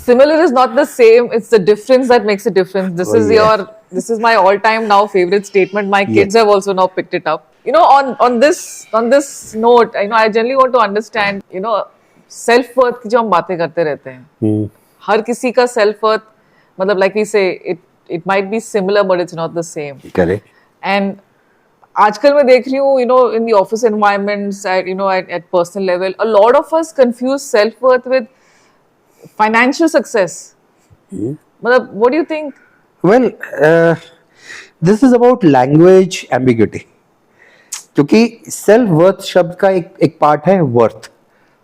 Similar is not the same. It's the difference that makes a difference. This is my all-time now favorite statement. My kids have also now picked it up. On this note, I generally want to understand, self-worth की जो हम बातें करते रहते हैं. हर किसी का self-worth, मतलब like we say, it might be similar, but it's not the same. Correct. And आजकल मैं देख रही हूँ, in the office environments, at personal level, a lot of us confuse self-worth with financial success. What do you think? Well, this is about language ambiguity. क्योंकि self worth शब्द का एक part है worth,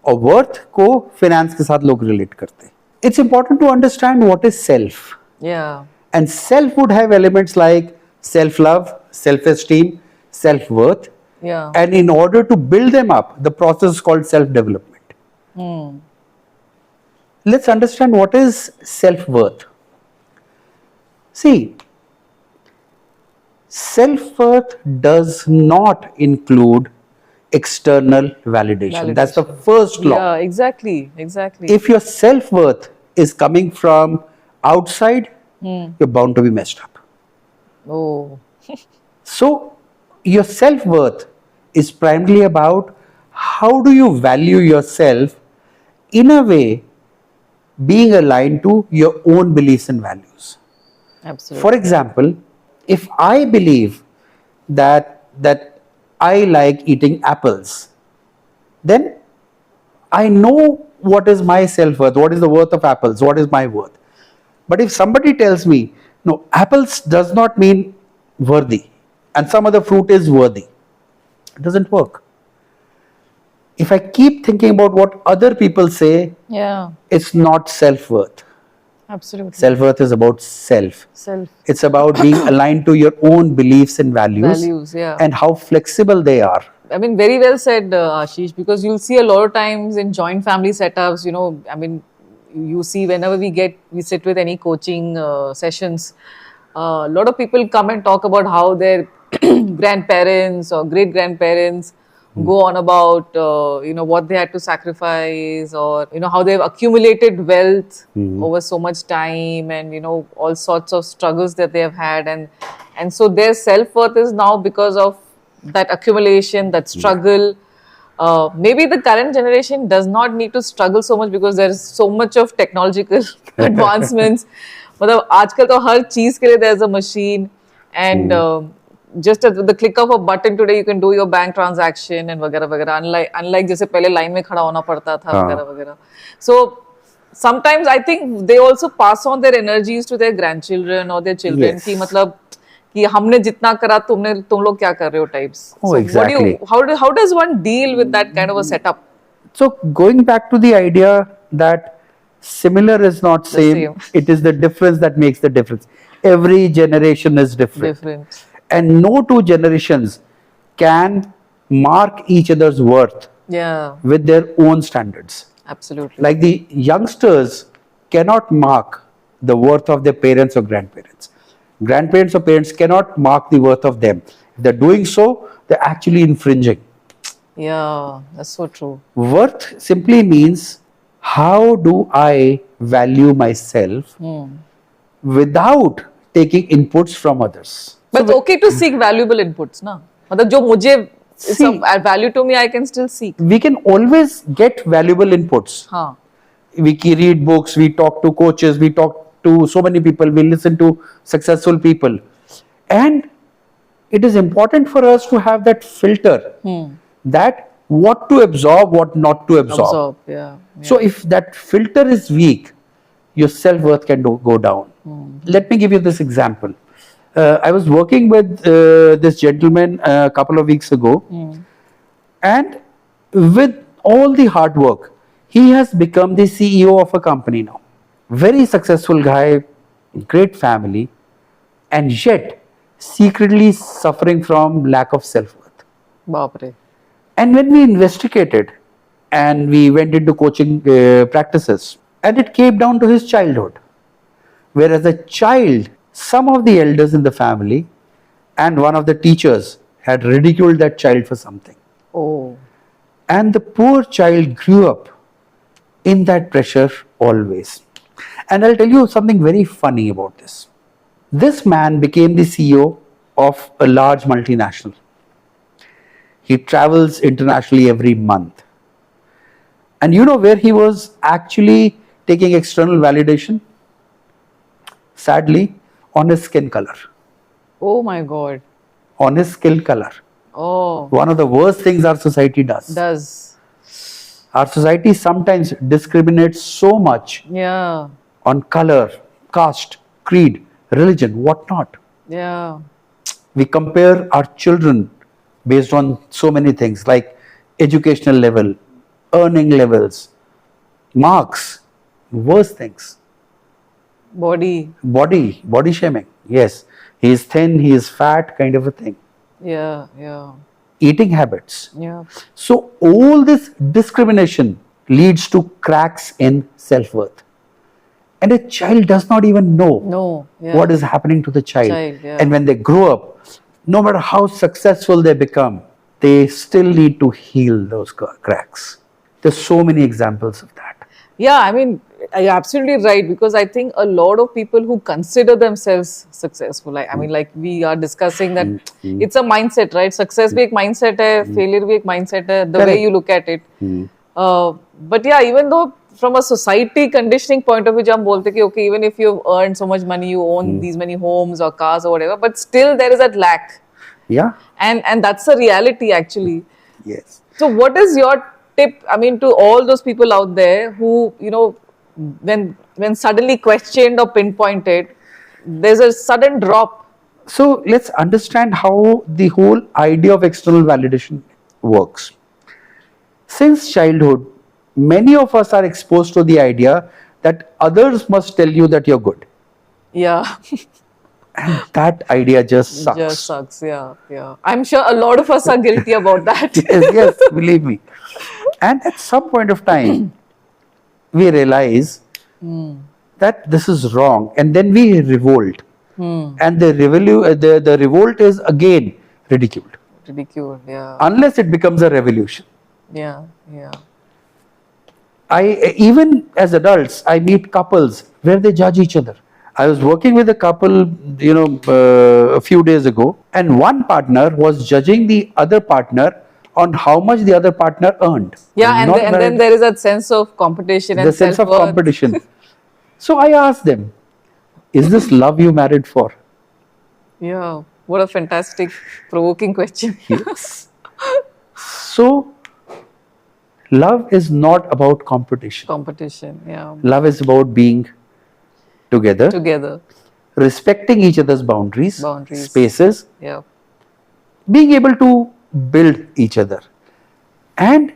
और worth को finance के साथ लोग relate करते हैं. It's important to understand what is self. Yeah. And self would have elements like self-love, self-esteem, self-worth. Yeah. And in order to build them up, the process is called self-development. Let's understand what is self-worth. See, self-worth does not include external validation. That's the first law. Yeah, exactly. If your self-worth is coming from outside, you're bound to be messed up. Oh. So, your self-worth is primarily about how do you value yourself in a way being aligned to your own beliefs and values. Absolutely. For example, if I believe that I like eating apples, then I know what is my self-worth, what is the worth of apples, what is my worth. But if somebody tells me, no, apples does not mean worthy and some other fruit is worthy, it doesn't work. If I keep thinking about what other people say, it's not self-worth. Absolutely. Self-worth is about self. It's about being aligned to your own beliefs and values, and how flexible they are. I mean, very well said, Ashish, because you'll see a lot of times in joint family setups, you see whenever we sit with any coaching sessions, a lot of people come and talk about how their grandparents or great-grandparents go on about, what they had to sacrifice, or, how they've accumulated wealth over so much time, and, all sorts of struggles that they have had. And so their self-worth is now because of that accumulation, that struggle. Maybe the current generation does not need to struggle so much because there is so much of technological advancements. मतलब आजकल तो हर चीज के लिए there is a machine, and just at the click of a button today you can do your bank transaction and वगैरह वगैरह. Unlike जैसे पहले लाइन में खड़ा होना पड़ता था वगैरह वगैरह. So sometimes I think they also pass on their energies to their grandchildren or their children. कि मतलब कि हमने जितना करा तुम लोग क्या कर रहे हो types. Oh, exactly. How does one deal with that kind of a setup? So going back to the idea that similar is not same, it is the difference that makes the difference. Every generation is different. And no two generations can mark each other's worth with their own standards. Absolutely. Like the youngsters cannot mark the worth of their parents or grandparents. Grandparents or parents cannot mark the worth of them. If they're doing so, they're actually infringing. Yeah, that's so true. Worth simply means how do I value myself without taking inputs from others. But it's okay to seek valuable inputs, na? मतलब जो मुझे is of value to me, I can still seek. We can always get valuable inputs. हाँ. We read books, we talk to coaches, we talk to so many people, we listen to successful people. And it is important for us to have that filter, that what to absorb, what not to absorb. So if that filter is weak, your self-worth can go down. Let me give you this example. I was working with this gentleman a couple of weeks ago, and with all the hard work, he has become the CEO of a company now. Very successful guy, great family, and yet secretly suffering from lack of self-worth. Baapre. And when we investigated and we went into coaching practices, and it came down to his childhood, where as a child, some of the elders in the family and one of the teachers had ridiculed that child for something. Oh. And the poor child grew up in that pressure always. And I'll tell you something very funny about this. This man became the CEO of a large multinational. He travels internationally every month. And you know where he was actually taking external validation? Sadly, on his skin color. Oh my God. On his skin color. Oh, One of the worst things our society does. does. Our society sometimes discriminates so much Yeah. on color, caste, creed, religion, whatnot. Yeah. We compare our children based on so many things like educational level, earning levels, marks, worse things. Body shaming. Yes, he is thin, he is fat, kind of a thing. Yeah. Yeah. Eating habits. Yeah. So all this discrimination leads to cracks in self-worth. And a child does not even know No. Yeah. what is happening to the child. Yeah. And when they grow up, no matter how successful they become, they still need to heal those cracks. There's so many examples of that. Yeah, I mean, you're absolutely right, because I think a lot of people who consider themselves successful, I mean, like we are discussing that it's a mindset, right? Success भी एक mindset है, failure भी एक mindset है, the way Correct. you look at it. But yeah, even though from a society conditioning point of view, जब हम बोलते हैं कि okay, even if you've earned so much money, you own these many homes or cars or whatever, but still there is that lack. Yeah. And that's a reality actually. Yes. So what is your tip, I mean, to all those people out there who, you know, when suddenly questioned or pinpointed, there's a sudden drop. So let's understand how the whole idea of external validation works. Since childhood, many of us are exposed to the idea that others must tell you that you're good. Yeah. And that idea just sucks. Just sucks. Yeah. Yeah. I'm sure a lot of us are guilty about that. Yes, believe me. And at some point of time, we realize that this is wrong, and then we revolt. And the revolt is again ridiculed. Ridiculed. Yeah. Unless it becomes a revolution. Yeah. Yeah. Even as adults, I meet couples where they judge each other. I was working with a couple, a few days ago, and one partner was judging the other partner on how much the other partner earned. Yeah, and then there is that sense of competition and the sense of self-worth. competition. So I asked them, is this love you married for? Yeah, what a fantastic, provoking question. Yes. So love is not about competition. Competition, yeah. Love is about being together, respecting each other's boundaries, spaces, yeah, being able to build each other. And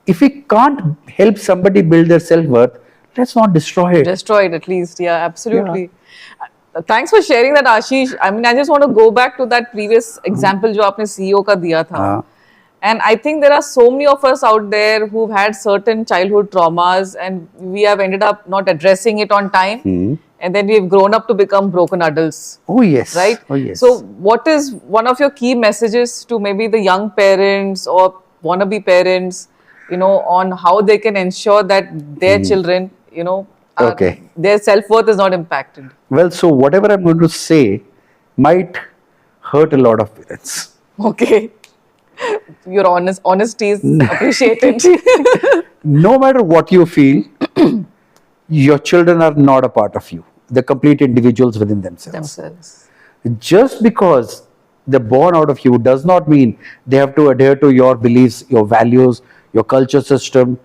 if we can't help somebody build their self-worth, let's not destroy it. Destroy it at least, yeah, absolutely. Yeah. Thanks for sharing that, Ashish. I mean, I just want to go back to that previous example जो आपने CEO का दिया था. And I think there are so many of us out there who've had certain childhood traumas, and we have ended up not addressing it on time. And then we've grown up to become broken adults. Oh, yes. Right? Oh, yes. So what is one of your key messages to maybe the young parents or wannabe parents, on how they can ensure that their children, their self-worth is not impacted? Well, so whatever I'm going to say might hurt a lot of parents. Okay. Your honesty is appreciated. No matter what you feel, your children are not a part of you. They're complete individuals within themselves. Just because they're born out of you does not mean they have to adhere to your beliefs, your values, your culture system,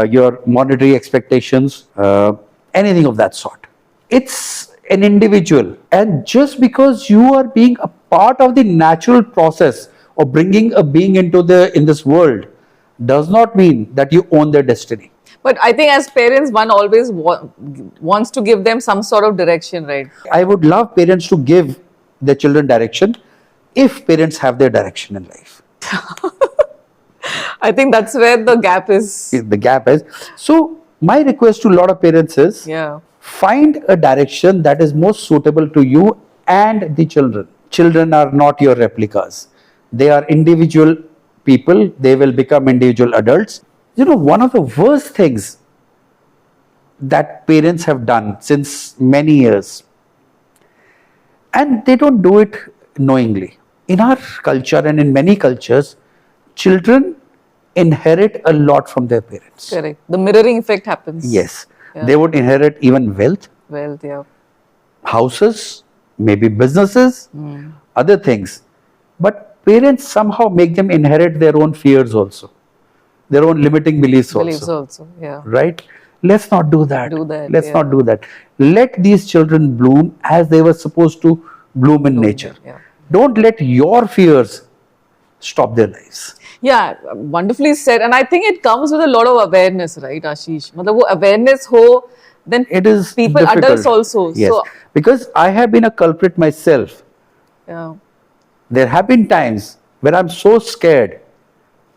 your monetary expectations, anything of that sort. It's an individual. And just because you are being a part of the natural process of bringing a being in this world does not mean that you own their destiny. But I think as parents, one always wants to give them some sort of direction, right? I would love parents to give their children direction if parents have their direction in life. I think that's where the gap is. The gap is. So my request to a lot of parents is find a direction that is most suitable to you and the children. Children are not your replicas. They are individual people. They will become individual adults. One of the worst things that parents have done since many years, and they don't do it knowingly. In our culture and in many cultures, children inherit a lot from their parents. Correct. The mirroring effect happens. Yes, Yeah. they would inherit even wealth, Wealth, yeah. houses, maybe businesses, other things. But parents somehow make them inherit their own fears also, their own limiting beliefs Beliefs also. also, yeah. Right? Let's not do that. Do that, Let's yeah. not do that. Let these children bloom as they were supposed to bloom in nature. yeah. Don't let your fears stop their lives. Yeah, wonderfully said. And I think it comes with a lot of awareness, right, Ashish? मतलब वो awareness हो, then It is people, difficult. adults also. Yes. So, Because I have been a culprit myself. yeah. There have been times where I'm so scared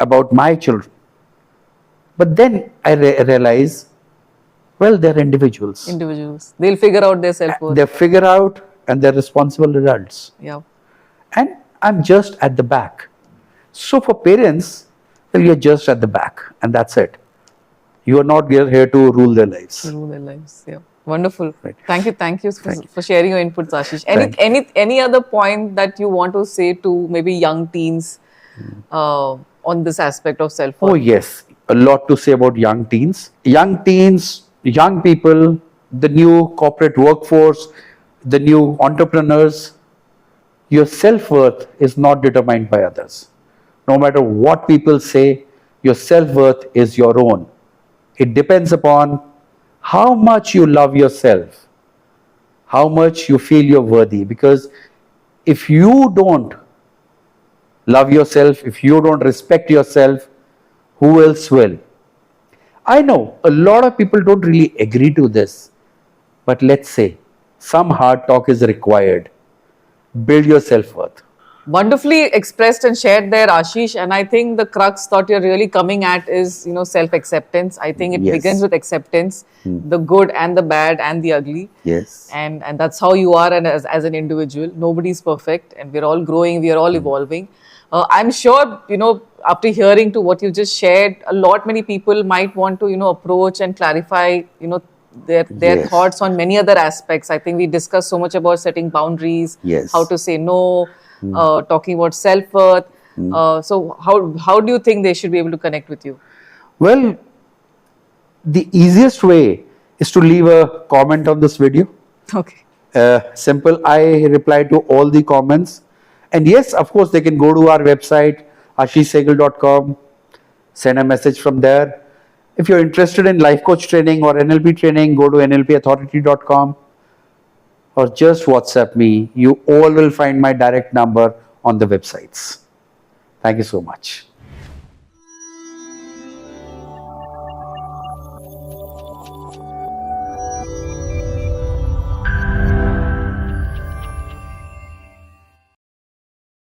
about my children. But then I realize, well, they're individuals. Individuals. They'll figure out their self-worth. They figure out and they're responsible adults. Yeah. And I'm just at the back. So for parents, well, you're just at the back and that's it. You are not here to rule their lives. To rule their lives. Yeah. Wonderful. Right. Thank you. Thank you Thank you. for sharing your inputs, Ashish. Thank Any other point that you want to say to maybe young teens on this aspect of self-worth? Oh, yes. A lot to say about young teens. Young teens, young people, the new corporate workforce, the new entrepreneurs. Your self-worth is not determined by others. No matter what people say, your self-worth is your own. It depends upon how much you love yourself, how much you feel you're worthy. Because if you don't love yourself, if you don't respect yourself, who else will? I know a lot of people don't really agree to this, but let's say some hard talk is required. Build your self-worth. Wonderfully expressed and shared there, Ashish. And I think the crux that you're really coming at is, self-acceptance. I think it Yes. begins with acceptance, the good and the bad and the ugly. Yes. And that's how you are, and as an individual. Nobody's perfect, and we're all growing, we are all evolving. I'm sure, after hearing to what you just shared, many people might want to, approach and clarify, their Yes. thoughts on many other aspects. I think we discussed so much about setting boundaries, Yes. how to say no, talking about self-worth. So how do you think they should be able to connect with you? Well, the easiest way is to leave a comment on this video. Okay. Simple. I reply to all the comments. And yes, of course, they can go to our website, ashishsehgal.com, send a message from there. If you're interested in life coach training or NLP training, go to nlpauthority.com or just WhatsApp me. You all will find my direct number on the websites. Thank you so much.